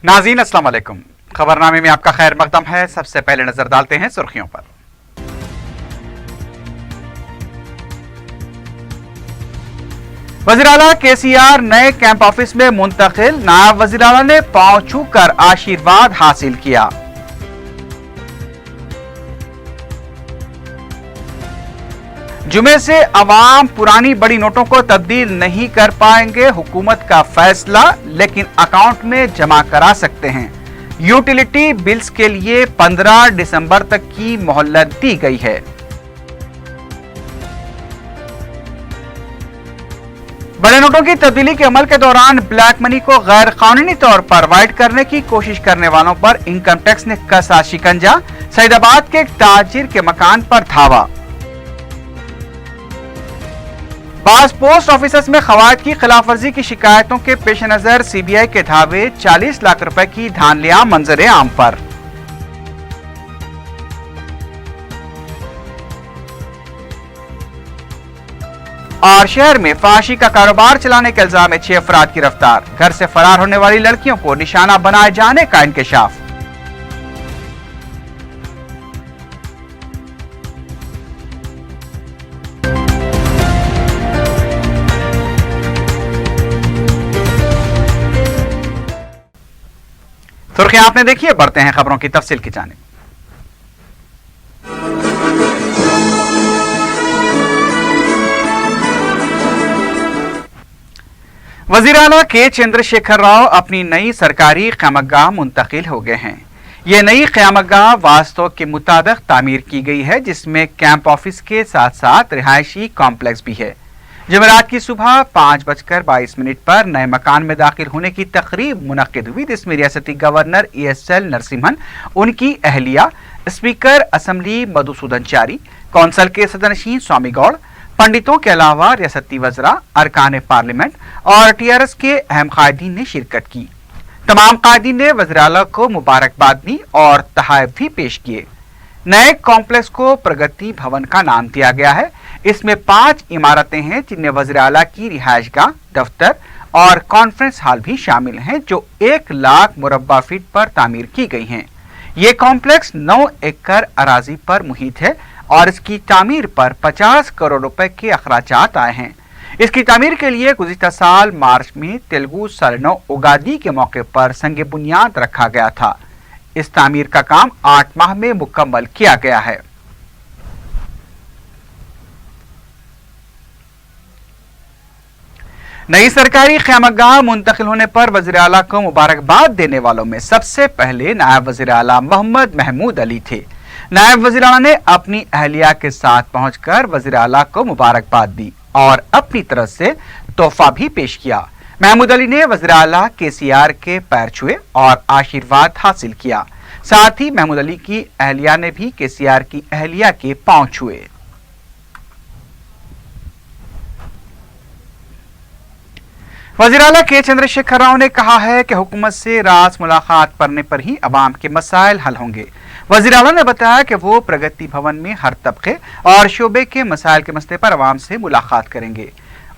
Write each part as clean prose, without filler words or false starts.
नाज़रीन अस्सलाम वालेकुम। खबरनामे में आपका खैर मकदम है। सबसे पहले नजर डालते हैं सुर्खियों पर। वज़ीर आला केसीआर नए कैंप ऑफिस में मुंतकिल, नायब वज़ीर आला ने पांव छूकर आशीर्वाद हासिल किया। जुमे से अवाम पुरानी बड़ी नोटों को तब्दील नहीं कर पाएंगे, हुकूमत का फैसला, लेकिन अकाउंट में जमा करा सकते हैं। यूटिलिटी बिल्स के लिए 15 दिसंबर तक की मोहलत दी गई है। बड़े नोटों की तब्दीली के अमल के दौरान ब्लैक मनी को गैर कानूनी तौर पर वाइट करने की कोशिश करने वालों पर इनकम टैक्स ने कसा शिकंजा, सईदाबाद के एक ताजिर के मकान पर धावा। बास पोस्ट ऑफिस में खवाद की खिलाफ वर्जी की शिकायतों के पेश नजर सीबीआई के धावे 40 लाख रुपए की धानलियां मंजर आम पर। और शहर में फाशी का कारोबार चलाने के इल्जाम में 6 अफराद गिरफ्तार, घर से फरार होने वाली लड़कियों को निशाना बनाए जाने का इंकशाफ। सुर्खियां आपने देखी है, बढ़ते हैं खबरों की तफसील की जानिब। वज़ीर आला के चंद्रशेखर राव अपनी नई सरकारी क़यामतगाह मुंतकिल हो गए हैं। ये नई क़यामतगाह वास्तव के मुताबिक तामीर की गई है, जिसमें कैंप ऑफिस के साथ साथ रिहायशी कॉम्प्लेक्स भी है। जमेरात की सुबह 5:22 पर नए मकान में दाखिल होने की तकरीब मुनक्किद हुई, जिसमें रियासती गवर्नर ESL नरसिम्हन, उनकी अहलिया, स्पीकर असम्बली मधुसूदन चारी, कौंसल के सदरनशीन स्वामी गौड़, पंडितों के अलावा रियासती वज़रा, अरकान पार्लियामेंट और TRS के अहम कायदीन ने शिरकत की। तमाम कायदीन ने वज़ीर आला को मुबारकबाद दी और तहाइफ भी पेश किए। नए कॉम्प्लेक्स को प्रगति भवन का नाम दिया गया है। इसमें 5 इमारतें हैं, जिनमें वज़ीर आला की रिहायशगाह, दफ्तर और कॉन्फ्रेंस हॉल भी शामिल हैं, जो 1 लाख मुरब्बा फीट पर तामीर की गई हैं। ये कॉम्प्लेक्स 9 एकड़ अराजी पर मुहित है और इसकी तामीर पर 50 करोड़ रुपए के अखराजात आए हैं। इसकी तामीर के लिए गुज़िश्ता साल मार्च में तेलुगु साल नौ उगादी के मौके पर संग बुनियाद रखा गया था। इस तामीर का काम 8 माह में मुकम्मल किया गया है। नई सरकारी क़यामतगाह मुंतकिल होने पर वज़ीर आला को मुबारकबाद देने वालों में सबसे पहले नायब वज़ीर आला मोहम्मद महमूद अली थे। नायब वज़ीर आला ने अपनी अहलिया के साथ पहुंचकर वज़ीर आला को मुबारकबाद दी और अपनी तरफ से तोहफा भी पेश किया। महमूद अली ने वज़ीर आला केसीआर के पैर छुए और आशीर्वाद हासिल किया। साथ ही महमूद अली की अहलिया ने भी केसीआर की अहलिया के पांव छुए। वज़ीर आला के चंद्रशेखर राव ने कहा है कि हुकूमत से रास मुलाकात करने पर ही अवाम के मसाइल हल होंगे। वज़ीर आला ने बताया कि वो प्रगति भवन में हर तबके और शोबे के मसाइल के मसले पर अवाम से मुलाकात करेंगे।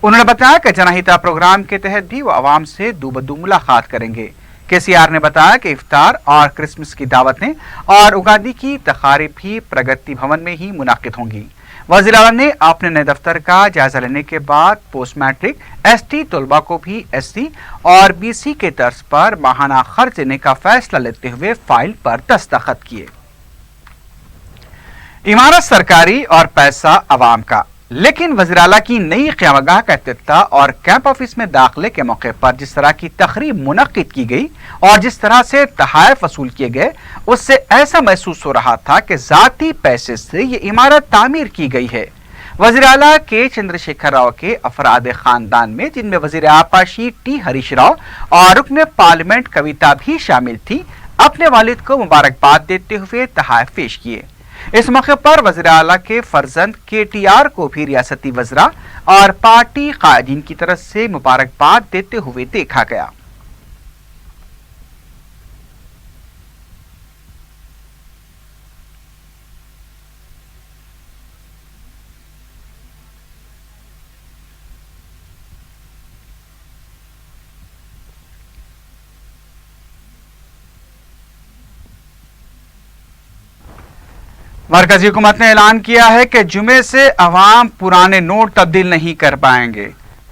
उन्होंने बताया कि जनहिता प्रोग्राम के तहत भी वो अवाम से दो मुलाकात करेंगे। केसीआर ने बताया कि इफ्तार और क्रिसमस की दावतें और उगादी की तकारीब भी प्रगति भवन में ही मुनाकिद होंगी। वज़ीर आला ने अपने नए दफ्तर का जायजा लेने के बाद पोस्ट मैट्रिक ST तलबा को भी SC और BC के तर्ज पर माहाना खर्च देने का फैसला लेते हुए फाइल पर दस्तखत किए। इमारत सरकारी और पैसा अवाम का, लेकिन वज़ीर आला की नई क़यामतगाह का इफ्तिताह और कैंप ऑफिस में दाखिले के मौके पर जिस तरह की तकरीब मुनक्किद की गई और जिस तरह से तहाइफ वसूल किए गए, उससे ऐसा महसूस हो रहा था कि ज़ाती पैसे से ये इमारत तामीर की गई है। वज़ीर आला के चंद्रशेखर राव के अफराद खानदान में, जिनमें वज़ीर आपाशी T हरीश राव और रुकन पार्लियामेंट कविता भी शामिल थी, अपने वालिद को मुबारकबाद देते हुए तहाइफ पेश किए। इस मौके पर वज़ीर आला के फर्जंद KTR को भी रियासती वज़रा और पार्टी कायदीन की तरफ से मुबारकबाद देते हुए देखा गया। मरकजी हुकूमत ने ऐलान किया है कि जुमे से अवाम पुराने नोट तब्दील नहीं कर पाएंगे।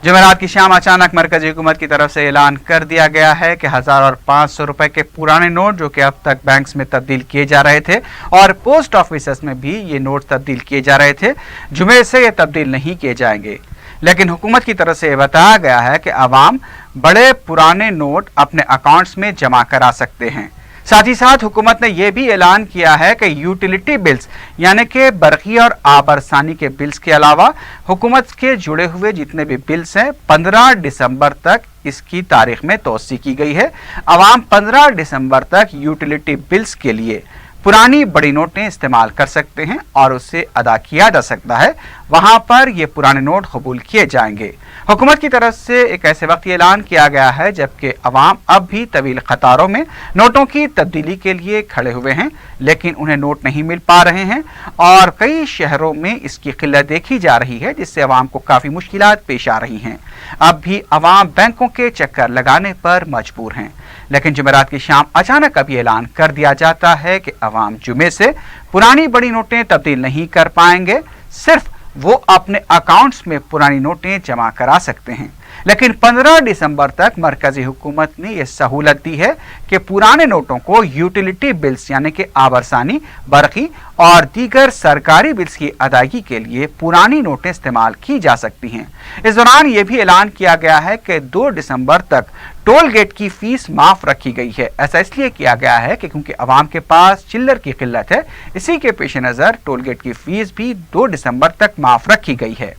जुमेरात की शाम अचानक मरकजी हुकूमत की तरफ से ऐलान कर दिया गया है कि 1000 और 500 रुपए के पुराने नोट जो कि अब तक बैंक्स में तब्दील किए जा रहे थे और पोस्ट ऑफिस में भी ये नोट तब्दील किए जा रहे थे, जुमे से ये तब्दील नहीं किए जाएंगे। लेकिन हुकूमत की तरफ से ये बताया गया है कि अवाम बड़े पुराने नोट अपने अकाउंट्स में जमा करा सकते हैं। साथ ही साथ हुकूमत ने यह भी ऐलान किया है कि यूटिलिटी बिल्स यानी कि बरकी और आबरसानी के बिल्स के अलावा हुकूमत के जुड़े हुए जितने भी बिल्स हैं 15 दिसंबर तक इसकी तारीख में तोसी की गई है। अवाम 15 दिसंबर तक यूटिलिटी बिल्स के लिए पुरानी बड़ी नोटें इस्तेमाल कर सकते हैं और उससे अदा किया जा सकता है, वहां पर ये पुराने नोट कबूल किए जाएंगे। हुकूमत की तरफ से एक ऐसे वक्त ऐलान किया गया है जबकि अवाम अब भी तवील कतारों में नोटों की तब्दीली के लिए खड़े हुए हैं, लेकिन उन्हें नोट नहीं मिल पा रहे हैं और कई शहरों में इसकी किल्लत देखी जा रही है, जिससे अवाम को काफ़ी मुश्किलात पेश आ रही हैं। अब भी अवाम बैंकों के चक्कर लगाने पर मजबूर हैं, लेकिन जुमेरात की शाम अचानक अभी ऐलान कर दिया जाता है कि अवाम जुमे से पुरानी बड़ी नोटें तब्दील नहीं कर पाएंगे, सिर्फ वो अपने अकाउंट्स में पुरानी नोटें जमा करा सकते हैं। लेकिन 15 दिसंबर तक मरकजी हुकूमत ने यह सहूलत दी है कि पुराने नोटों को यूटिलिटी बिल्स यानी कि आबरसानी, बरकी और दीगर सरकारी बिल्स की अदायगी के लिए पुरानी नोटें इस्तेमाल की जा सकती हैं। इस दौरान यह भी ऐलान किया गया है कि 2 दिसंबर तक टोल गेट की फीस माफ रखी गई है। ऐसा इसलिए किया गया है कि क्योंकि अवाम के पास चिल्लर की किल्लत है, इसी के पेश नज़र टोल गेट की फीस भी 2 दिसंबर तक माफ रखी गई है।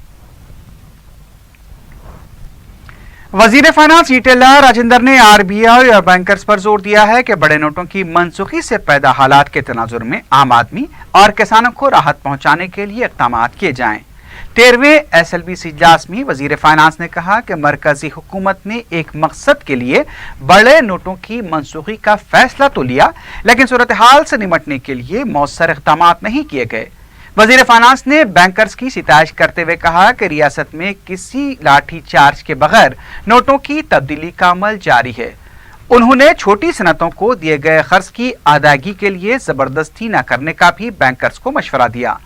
वजीर फाइनेंस ईटेला राजेंद्र ने आरबीआई और बैंकर्स पर जोर दिया है कि बड़े नोटों की मनसूखी से पैदा हालात के तनाजुर में आम आदमी और किसानों को राहत पहुंचाने के लिए इक़दाम किए जाएं। 13वें SLBC इजलास में वजीर फाइनेंस ने कहा कि मरकजी हुकूमत ने एक मकसद के लिए बड़े नोटों की मनसूखी का फैसला तो लिया, लेकिन सूरत हाल से निपटने के लिए मौसर इक़दाम नहीं किए गए। वजीर फाइनेंस ने बैंकर्स की सितारिश करते हुए कहा कि रियासत में किसी लाठी चार्ज के बगैर नोटों की तब्दीली का अमल जारी है। उन्होंने छोटी सनतों को दिए गए खर्च की अदायगी के लिए जबरदस्ती न करने का भी बैंकर्स को मशवरा दिया।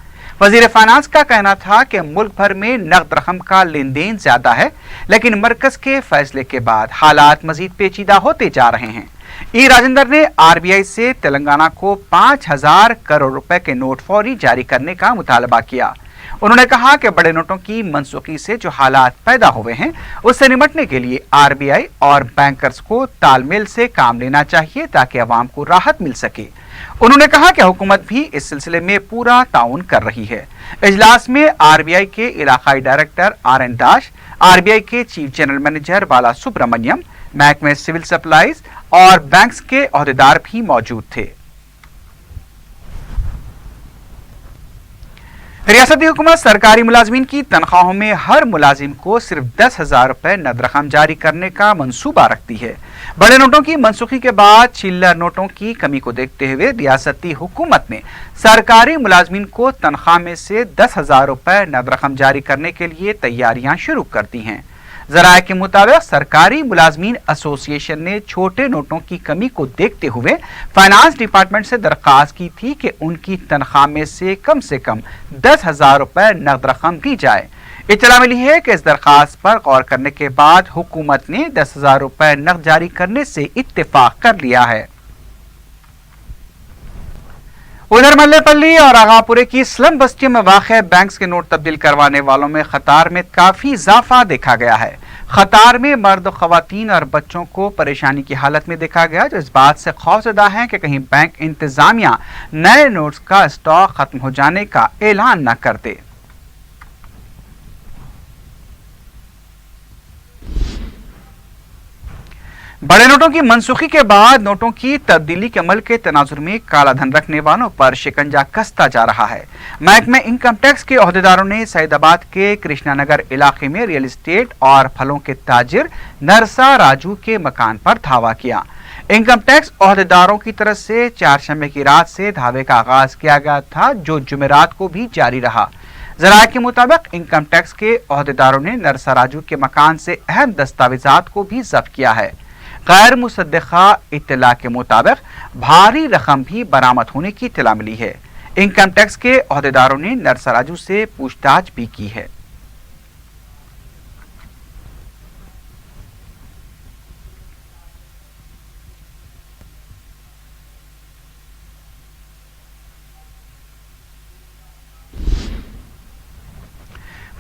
वजीर फाइनेंस का कहना था कि मुल्क भर में नकद रकम का लेन देन ज्यादा है, लेकिन मरकज के फैसले के बाद हालात मजीद पेचीदा होते जा रहे हैं। राजेंद्र ने आरबीआई से तेलंगाना को 5000 करोड़ रुपए के नोट फौरी जारी करने का मुतालबा किया। उन्होंने कहा कि बड़े नोटों की मनसूखी से जो हालात पैदा हुए हैं उससे निपटने के लिए आरबीआई और बैंकर्स को तालमेल से काम लेना चाहिए ताकि अवाम को राहत मिल सके। उन्होंने कहा कि हुकूमत भी इस सिलसिले में पूरा ताउन कर रही है। इजलास में आरबीआई के इलाकाई डायरेक्टर RN दास, आरबीआई के चीफ जनरल मैनेजर बाला सुब्रमण्यम, महकमे सिविल सप्लाईज और बैंक्स के ओहदेदार भी मौजूद थे। रियासती हुकूमत सरकारी मुलाजमीन की तनख्वाहों में हर मुलाजिम को सिर्फ 10,000 रुपए नकद रकम जारी करने का मंसूबा रखती है। बड़े नोटों की मनसूखी के बाद चिल्लर नोटों की कमी को देखते हुए रियासती हुकूमत ने सरकारी मुलाजमीन को तनख्वाह में से 10,000 रुपए नकद रकम जारी करने के लिए तैयारियां शुरू कर दी हैं। ज़राए के मुताबिक सरकारी मुलाजमीन एसोसिएशन ने छोटे नोटों की कमी को देखते हुए फाइनेंस डिपार्टमेंट से दरख्वास्त की थी कि उनकी तनख्वाह में से कम 10,000 रुपए नकद रकम दी जाए। इत्तला मिली है कि इस दरख्वास्त पर गौर करने के बाद हुकूमत ने 10,000 रुपए नकद जारी करने से इत्तेफाक कर लिया है। उधर मल्लेपल्ली और आगापुरे की स्लम बस्तियों में वाक़े बैंक्स के नोट तब्दील करवाने वालों में कतार में काफी इजाफा देखा गया है। कतार में मर्द, खवातीन और बच्चों को परेशानी की हालत में देखा गया, जो इस बात से खौफजदा है कि कहीं बैंक इंतजामिया नए नोट्स का स्टॉक खत्म हो जाने का ऐलान न कर दे। बड़े नोटों की मनसूखी के बाद नोटों की तब्दीली के अमल के तनाजुर में काला धन रखने वालों पर शिकंजा कसता जा रहा है। महकमे इनकम टैक्स के ओहदेदारों ने सईदाबाद के कृष्णा नगर इलाके में रियल एस्टेट और फलों के ताजिर नरसा राजू के मकान पर धावा किया। इनकम टैक्स ओहदेदारों की तरफ से चारशंबे की रात से धावे का आगाज किया गया था, जो जुमेरात को भी जारी रहा। ज़राए के मुताबिक इनकम टैक्स के ओहदेदारों ने नरसा राजू के मकान से अहम दस्तावेजात को भी जब्त किया है। गैर मुसद्दक़ा इत्तला के मुताबिक भारी रकम भी बरामद होने की इत्तला मिली है। इनकम टैक्स के अहदेदारों ने नरसराजू से पूछताछ भी की है।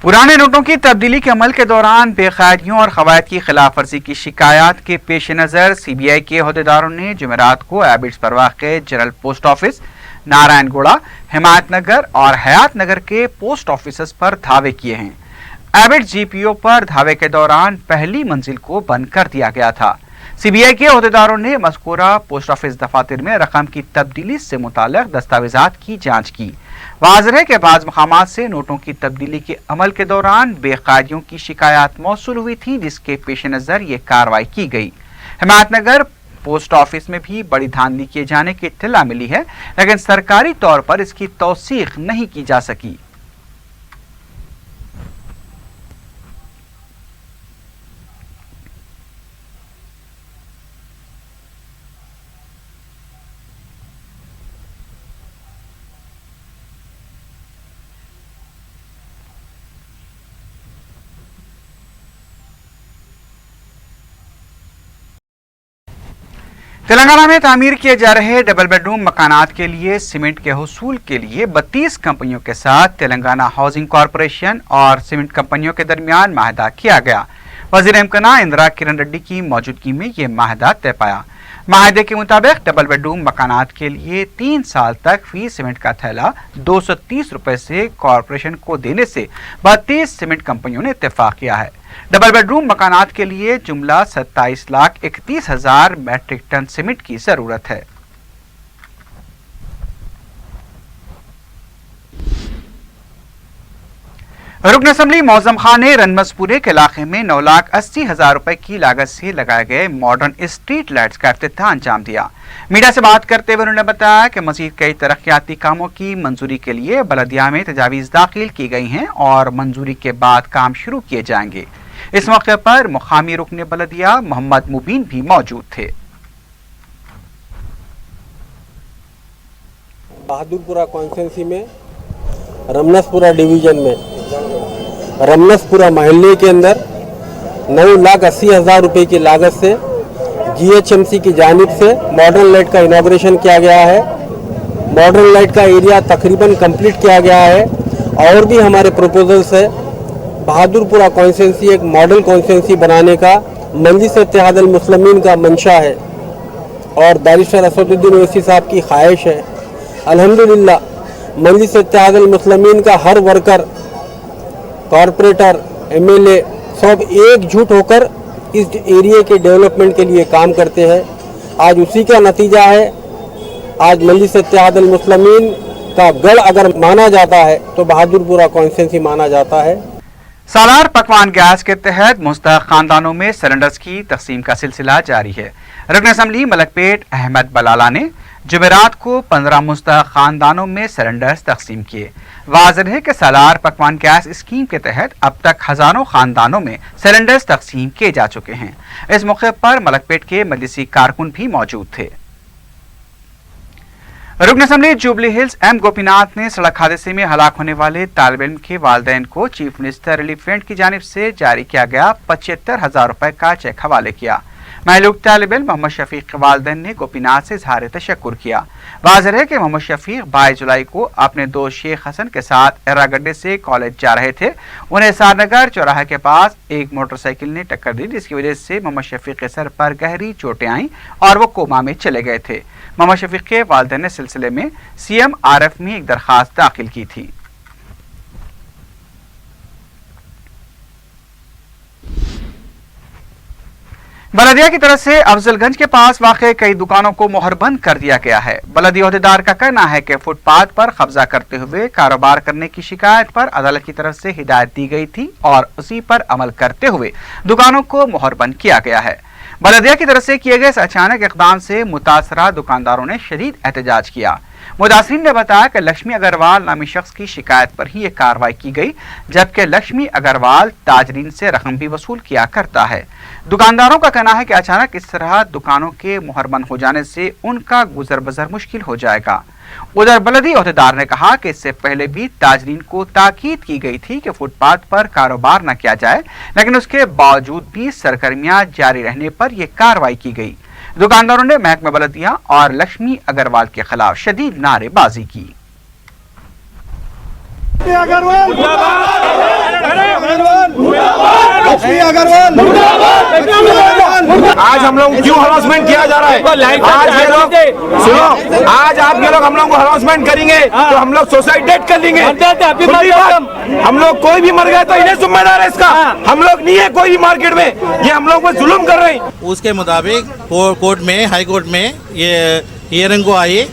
पुराने नोटों की तब्दीली के अमल के दौरान बेकायदियों और कवायद की खिलाफ वर्जी की शिकायत के पेश नज़र CBI के अहदेदारों ने जुमेरात को एबिट्स पर वाक़े जनरल पोस्ट ऑफिस, नारायणगुड़ा, हिमायत नगर और हयात नगर के पोस्ट ऑफिस पर धावे किए हैं। एबिट्स GPO पर धावे के दौरान पहली मंजिल को बंद कर दिया गया था। CBI के अहदेदारों ने मज़कूरा पोस्ट ऑफिस दफातर में रकम की तब्दीली से मुताल्लिक़ दस्तावेज़ात की जाँच की। वाज़ेह है कि बाज़ मकामात से नोटों की तब्दीली के अमल के दौरान बेकायदियों की शिकायत मौसूल हुई थी, जिसके पेश नज़र ये कार्रवाई की गई। हिमायत नगर पोस्ट ऑफिस में भी बड़ी धांधली किए जाने की इत्तला मिली है, लेकिन सरकारी तौर पर इसकी तौसीक नहीं की जा सकी। तेलंगाना में तामीर किए जा रहे डबल बेडरूम मकानात के लिए सीमेंट के हुसूल के लिए 32 कंपनियों के साथ तेलंगाना हाउसिंग कॉरपोरेशन और सीमेंट कंपनियों के दरमियान माहदा किया गया। वज़ीर एमकना इंदिरा किरण रेड्डी की मौजूदगी में ये माहदा तय पाया। माहदे के मुताबिक डबल बेडरूम मकानात के लिए 3 साल तक फी सीमेंट का थैला 230 रुपए से कॉरपोरेशन को देने से 32 सीमेंट कंपनियों ने इत्तेफाक किया है। डबल बेडरूम मकानात के लिए जुमला 27,31,000 मैट्रिक टन सीमेंट की जरूरत है। रुकन असम्बली मौजम खान ने रनमसपुरे के इलाके में 9,80,000 रुपए की लागत से लगाए गए मॉडर्न स्ट्रीट लाइट्स का इफ्तिताह अंजाम दिया। मीडिया से बात करते हुए उन्होंने बताया कि मजीद कई तरक्याती कामों की मंजूरी के लिए बलदिया में तजावीज़ दाखिल की गई हैं और मंजूरी के बाद काम शुरू किए जाएंगे। इस मौके पर मुकामी रुकन बलदिया मोहम्मद मुबीन भी मौजूद थे। बहादुरपुरा कॉन्स्टिट्यूंसी में रमनसपुरा डिवीजन में रमनसपुरा महल्ले के अंदर 9,80,000 रुपये की लागत से GHMC की जानिब से मॉडर्न लाइट का इनॉग्रेशन किया गया है। मॉडर्न लाइट का एरिया तकरीबन कंप्लीट किया गया है और भी हमारे प्रपोजल्स है। बहादुरपुरा कॉन्स्टिट्यूंसी एक मॉडल कॉन्स्टिट्यूंसी बनाने का मजलिस इत्तेहाद अल मुस्लिमीन का मंशा है और बैरिस्टर असदुद्दीन ओवैसी साहब की ख्वाहिश है। अल्हम्दुलिल्लाह मजलिस इत्तेहाद अल मुस्लिमीन का हर वर्कर, कॉरपोरेटर, MLA सब एकजुट होकर इस एरिया के डेवलपमेंट के लिए काम करते हैं। आज उसी का नतीजा है। आज मजलिस इत्तेहाद अल मुस्लिमीन का गढ़ अगर माना जाता है तो बहादुरपुरा कॉन्स्टिट्यूंसी माना जाता है। सालार पकवान गैस के तहत मुस्तहक खानदानों में सिलेंडर्स की तकसीम का सिलसिला जारी है। रुकन असम्बली मलकपेट अहमद बलाला ने जुमेरात को 15 मुस्तहक खानदानों में सिलेंडर्स तकसीम किए। वाज़ेह है कि सालार पकवान गैस स्कीम के तहत अब तक हजारों खानदानों में सिलेंडर्स तकसीम किए जा चुके हैं। इस मौके पर मलकपेट के मजलिसी कारकुन भी मौजूद थे। रुकन assembly jubilee hills M Gopinath ने सड़क हादसे में हलाक होने वाले तालिब इल्म के वालिदैन को चीफ मिनिस्टर रिलीफ फंड की जानिब से जारी किया गया 75,000 रुपए का चेक हवाले किया। महलूक तालिब इल्म मोहम्मद शफीक के वालिदैन ने गोपीनाथ से इजहार तशक्कुर किया। वाज़ेह है कि मोहम्मद शफीक 22 जुलाई को अपने दोस्त शेख हसन के साथ एर्रागड्डे से कॉलेज जा रहे थे। उन्हें सारनगर चौराहे के पास एक मोटरसाइकिल ने टक्कर दी, जिसकी वजह से मोहम्मद शफीक के सर पर गहरी चोटें आईं और वो कोमा में चले गए थे। मोहम्मद शफीक के वालिदैन ने सिलसिले में CM RF में एक दरखास्त दाखिल की थी। बलदिया की तरफ से अफजलगंज के पास वाक़े कई दुकानों को मोहरबंद कर दिया गया है। बलदी ओहदेदार का कहना है कि फुटपाथ पर कब्जा करते हुए कारोबार करने की शिकायत पर अदालत की तरफ से हिदायत दी गई थी और उसी पर अमल करते हुए दुकानों को मोहरबंद किया गया है। बलदिया की तरफ से किए गए इस अचानक इक़दाम से मुतासरा दुकानदारों ने शदीद एहतजाज किया। मुतासरीन ने बताया कि लक्ष्मी अग्रवाल नामी शख्स की शिकायत पर ही ये कार्रवाई की गई, जबकि लक्ष्मी अग्रवाल ताजरीन से रकम भी वसूल किया करता है। दुकानदारों का कहना है कि अचानक इस तरह दुकानों के मुहरबंद हो जाने से उनका गुजर बसर मुश्किल हो जाएगा। उधर बलदी अहदेदार ने कहा कि इससे पहले भी ताजरीन को ताकीद की गई थी कि फुटपाथ पर कारोबार न किया जाए, लेकिन उसके बावजूद भी सरगर्मियां जारी रहने पर यह कार्रवाई की गई। दुकानदारों ने महकमा बलदिया और लक्ष्मी अग्रवाल के खिलाफ शदीद नारेबाजी की। आज हम लोग क्यों हरासमेंट किया जा रहा है? आज ये लोग सुनो, आज आप ये लोग हम लोग को हरासमेंट करेंगे तो हम लोग सुसाइड डेट कर लेंगे। हम लोग कोई भी मर गया तो इन्हें जिम्मेदार है इसका। हम लोग नहीं है कोई भी मार्केट में, ये हम लोग पर जुल्म कर रहे हैं। उसके मुताबिक कोर्ट में, हाई कोर्ट में ये हियरिंग को आई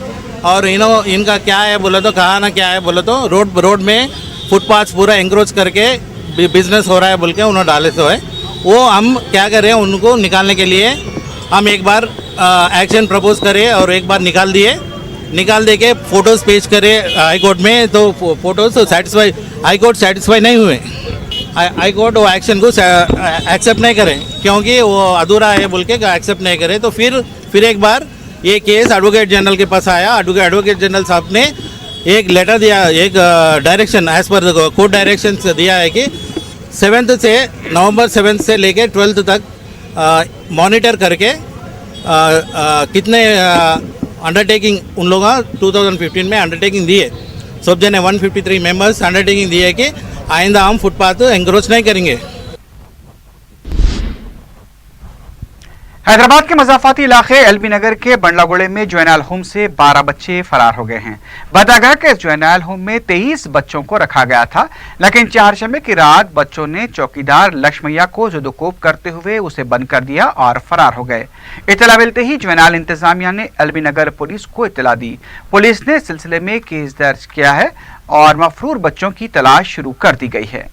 और इनका क्या है बोले तो, कहा ना क्या है बोले तो, रोड में फुटपाथ पूरा एंक्रोच करके बिजनेस हो रहा है बोल के उन्होंने डाले तो है। वो हम क्या कर रहे हैं, उनको निकालने के लिए हम एक बार एक्शन प्रपोज करें और एक बार निकाल दे के फोटोज पेश करे हाई कोर्ट में, तो photos satisfy, high court satisfy नहीं हुए। हाई कोर्ट वो एक्शन को एक्सेप्ट नहीं करे क्योंकि वो अधूरा है बोल के एक्सेप्ट नहीं करे। तो फिर एक बार ये केस एडवोकेट जनरल के पास आया। एडवोकेट जनरल साहब ने एक लेटर दिया, एक direction as per court direction दिया है कि नवंबर 7 से लेकर 12 तक मॉनिटर करके कितने अंडरटेकिंग उन लोगों 2015 में अंडरटेकिंग दिए, सब जने 153 मेंबर्स अंडरटेकिंग दिए कि आइंदा हम फुटपाथ एंक्रोच नहीं करेंगे। हैदराबाद के मजाफाती इलाके एलबी नगर के बंडलागुड़े में ज्वेनाल होम से 12 बच्चे फरार हो गए हैं। बताया गया कि इस ज्वेनाल होम में 23 बच्चों को रखा गया था, लेकिन चारशंबे की रात बच्चों ने चौकीदार लक्ष्मैया को जुदोकोप करते हुए उसे बंद कर दिया और फरार हो गए। इत्तला मिलते ही ज्वेनाल इंतजामिया ने एलबी नगर पुलिस को इत्तला दी। पुलिस ने इस सिलसिले में केस दर्ज किया है और मफरूर बच्चों की तलाश शुरू कर दी गई है।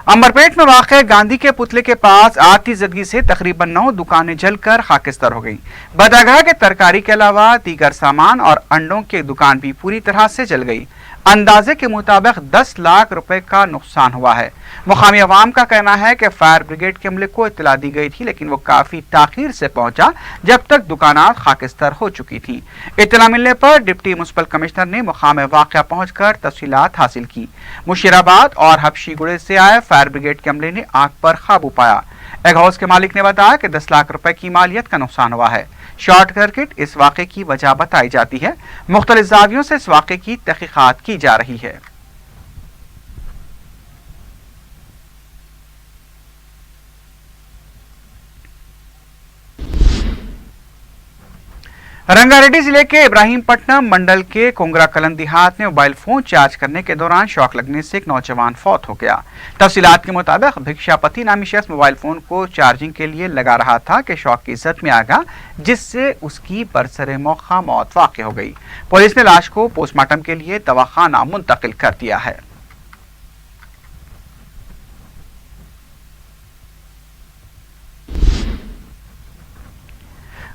अंबरपेट में वाक़े गांधी के पुतले के पास आतिशबाजी से तकरीबन 9 दुकानें जलकर खाकिस्तान हो गई। बताया गया कि तरकारी के अलावा दीगर सामान और अंडों की दुकान भी पूरी तरह से जल गई। अंदाजे के मुताबिक 10 लाख रुपए का नुकसान हुआ है। मुकामी अवाम का कहना है कि फायर ब्रिगेड के अमले को इत्तला दी गई थी, लेकिन वो काफी ताखीर से पहुंचा जब तक दुकानात खाकिस्तान हो चुकी थी। इत्तला मिलने पर डिप्टी म्युनिसिपल कमिश्नर ने मुकाम वाक़या पहुंचकर तफसीलात हासिल की। मुशीराबाद और हबशीगुड़े से आए फायर ब्रिगेड के अमले ने आग पर काबू पाया। एग हाउस के मालिक ने बताया कि 10 लाख रुपए की मालियत का नुकसान हुआ है। शॉर्ट सर्किट इस वाक़े की वजह बताई जाती है। मुख्तलिफ ज़ावियों से इस वाक़े की तहक़ीक़ात की जा रही है। रंगारेड्डी जिले के इब्राहिमपट्टनम मंडल के कोंगरा कलन देहात में मोबाइल फोन चार्ज करने के दौरान शॉक लगने से एक नौजवान फौत हो गया। तफसीलात के मुताबिक भिक्षापति नामी शख्स मोबाइल फोन को चार्जिंग के लिए लगा रहा था कि शॉक की जद में आ गया, जिससे उसकी बरसरे मौका मौत वाक़ हो गई। पुलिस ने लाश को पोस्टमार्टम के लिए दवाखाना मुंतकिल कर दिया है।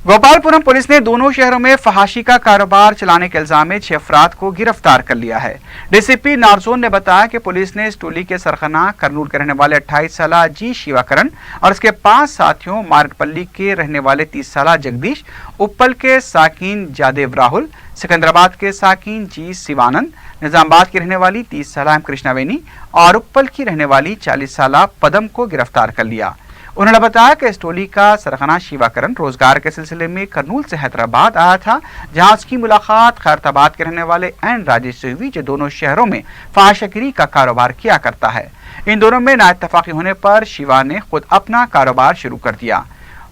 गोपालपुरम पुलिस ने दोनों शहरों में फहाशी का कारोबार चलाने के इल्जाम में 6 अफराद को गिरफ्तार कर लिया है। डीसीपी नारजोन ने बताया कि पुलिस ने इस टोली के सरखना करनूल के रहने वाले 28 साला जी शिवाकरण और उसके 5 साथियों मार्गपल्ली के रहने वाले 30 साला जगदीश, उप्पल के साकिन जादेव राहुल, सिकंदराबाद के साकिन जी शिवानंद, निजामाबाद की रहने वाली 30 साला कृष्णावेनी और उप्पल की रहने वाली 40 साला पदम को गिरफ्तार कर लिया। उन्होंने बताया कि इस टोली का सरखना शिवाकरण रोजगार के सिलसिले में करनूल से हैदराबाद आया था, जहां उसकी मुलाकात खैरताबाद के रहने वाले एन राजेश से हुई, जो दोनों शहरों में फाहशगिरी का कारोबार किया करता है। इन दोनों में नाइत्तफाकी होने पर शिवा ने खुद अपना कारोबार शुरू कर दिया।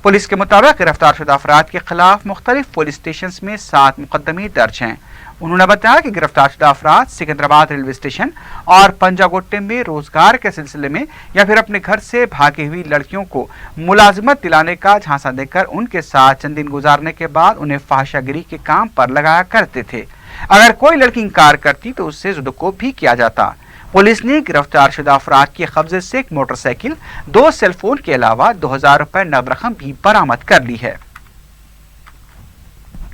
पुलिस के मुताबिक गिरफ्तार शुदा अफराद के खिलाफ मुख्तलिफ पुलिस स्टेशन में 7 मुकदमे दर्ज हैं। उन्होंने बताया कि गिरफ्तार शुदा अफराद सिकंदराबाद रेलवे स्टेशन और पंजागोट्टे में रोजगार के सिलसिले में या फिर अपने घर से भागी हुई लड़कियों को मुलाजिमत दिलाने का झांसा देकर उनके साथ चंद दिन गुजारने के बाद उन्हें फाहशागिरी के काम पर लगाया करते थे। अगर कोई लड़की इंकार करती तो उससे जुदोकोप भी किया जाता। पुलिस ने गिरफ्तार शुदा अफराद के कब्जे से एक मोटरसाइकिल, 2 सेलफोन के अलावा 2000 रुपए नगद रकम भी बरामद कर ली है।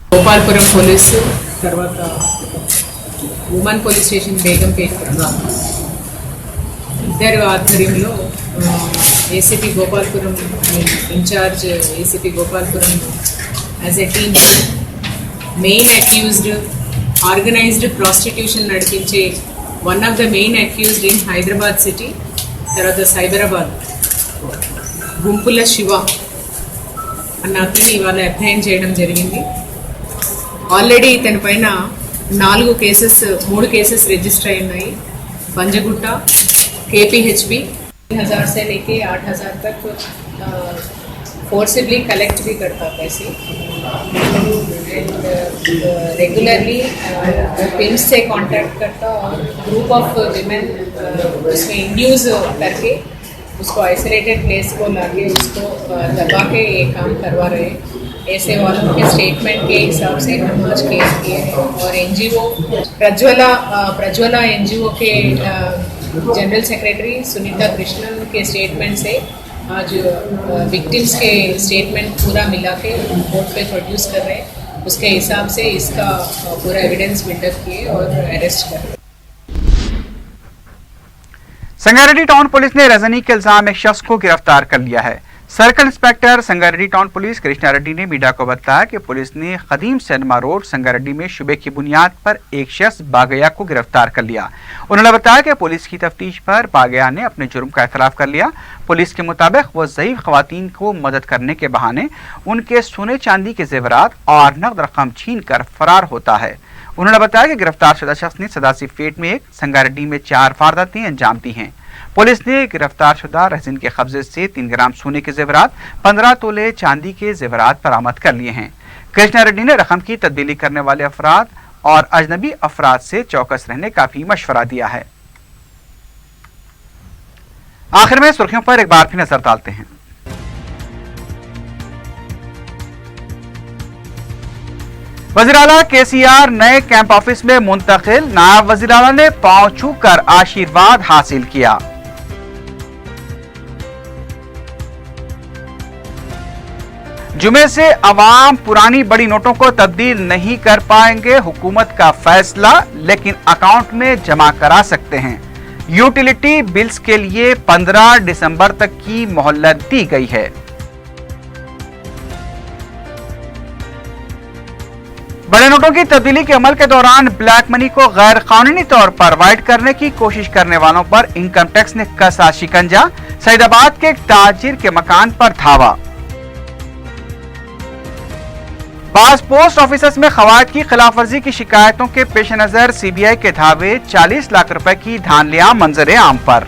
गोपालपुरम पुलिस తర్వాత ఉమెన్ పోలీస్ స్టేషన్ బేగంపేట ఇద్దరు ఆధ్వర్యంలో ACP Gopalpuram, in charge ACP Gopalpuram as a team, main accused organized prostitution నడిపించే one of the main accused in Hyderabad city, తర్వాత సైబరాబాద్ గుంపుల శివ అన్న అతన్ని ఇవాళ అప్రహెండ్ చేయడం జరిగింది. ఆల్రెడీ ఇతని పైన 3 కేసెస్ రిజిస్టర్ అయి ఉన్నాయి. పంజగుట్ట, KPHB 1000 से लेके 8000 तक फोर्सिबली कलेक्ट भी करता पैसे एंड रेगुलरली पिम्स से कांटेक्ट करता और ग्रुप ऑफ विमेन उसमें इंड्यूस करके उसको आइसोलेटेड प्लेस को लाके उसको दबा के ये काम करवा रहे हैं. ऐसे वालों के स्टेटमेंट के हिसाब से हम आज केस किए हैं. और NGO प्रज्वला NGO के जनरल सेक्रेटरी सुनीता कृष्णन के स्टेटमेंट से आज विक्टिम्स के स्टेटमेंट पूरा मिला के कोर्ट पे प्रोड्यूस कर रहे हैं. उसके हिसाब से इसका पूरा एविडेंस बिल्डअप किए और अरेस्ट कर रहे हैं. संगारेड्डी टाउन पुलिस ने रजनी के इल्जाम एक शख्स को गिरफ्तार कर लिया है. Circle inspector Sangareddy town police Krishna Reddy ने मीडिया को बताया कि पुलिस ने कदीम सिनेमा रोड संगारेड्डी में शुबे की बुनियाद पर एक शख्स बागया को गिरफ्तार कर लिया. उन्होंने बताया कि पुलिस की तफ्तीश पर बागया ने अपने जुर्म का एतराफ़ कर लिया. पुलिस के मुताबिक वो ज़ईफ़ ख़वातीन को मदद करने के बहाने उनके सोने चांदी के जेवरात और नकद रकम छीन कर फरार होता है. उन्होंने बताया कि गिरफ्तार शुदा शख्स ने सदासी फेट में एक, संगारेड्डी में 4 वारदातें अंजाम दी हैं. पुलिस ने गिरफ्तार शुदा रहज़िन के कब्जे से 3 ग्राम सोने के जेवरात, 15 तोले चांदी के जेवरात बरामद कर लिए हैं. कृष्णा रेड्डी ने रकम की तब्दीली करने वाले अफराद और अजनबी अफराद से चौकस रहने का भी मशवरा दिया है. आखिर में सुर्खियों पर एक बार फिर नजर डालते हैं. वज़ीर आला KCR नए कैंप ऑफिस में मुंतकिल. नायब वज़ीर आला ने पांव छूकर आशीर्वाद हासिल किया. जुमे से अवाम पुरानी बड़ी नोटों को तब्दील नहीं कर पाएंगे. हुकूमत का फैसला, लेकिन अकाउंट में जमा करा सकते हैं. यूटिलिटी बिल्स के लिए 15 दिसंबर तक की मोहलत दी गई है. बड़े नोटों की तब्दीली के अमल के दौरान ब्लैक मनी को गैर कानूनी तौर पर वाइट करने की कोशिश करने वालों पर इनकम टैक्स ने कसा शिकंजा. सईदाबाद के एक ताजिर के मकान पर धावा. बास पोस्ट ऑफिसर्स में खवात की खिलाफवर्जी की शिकायतों के पेश नजर CBI के धावे 40 लाख रुपए की धानलियां मंजर आम पर.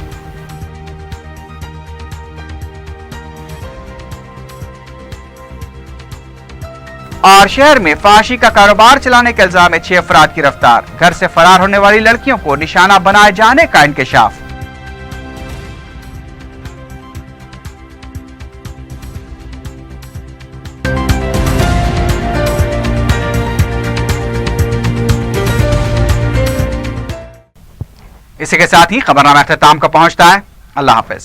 और शहर में फाशी का कारोबार चलाने के इल्जाम में 6 अफराद गिरफ्तार. घर से फरार होने वाली लड़कियों को निशाना बनाए जाने का इंकशाफ. इसी के साथ ही खबरनामा अख्ताम को पहुंचता है. अल्लाह हाफिज.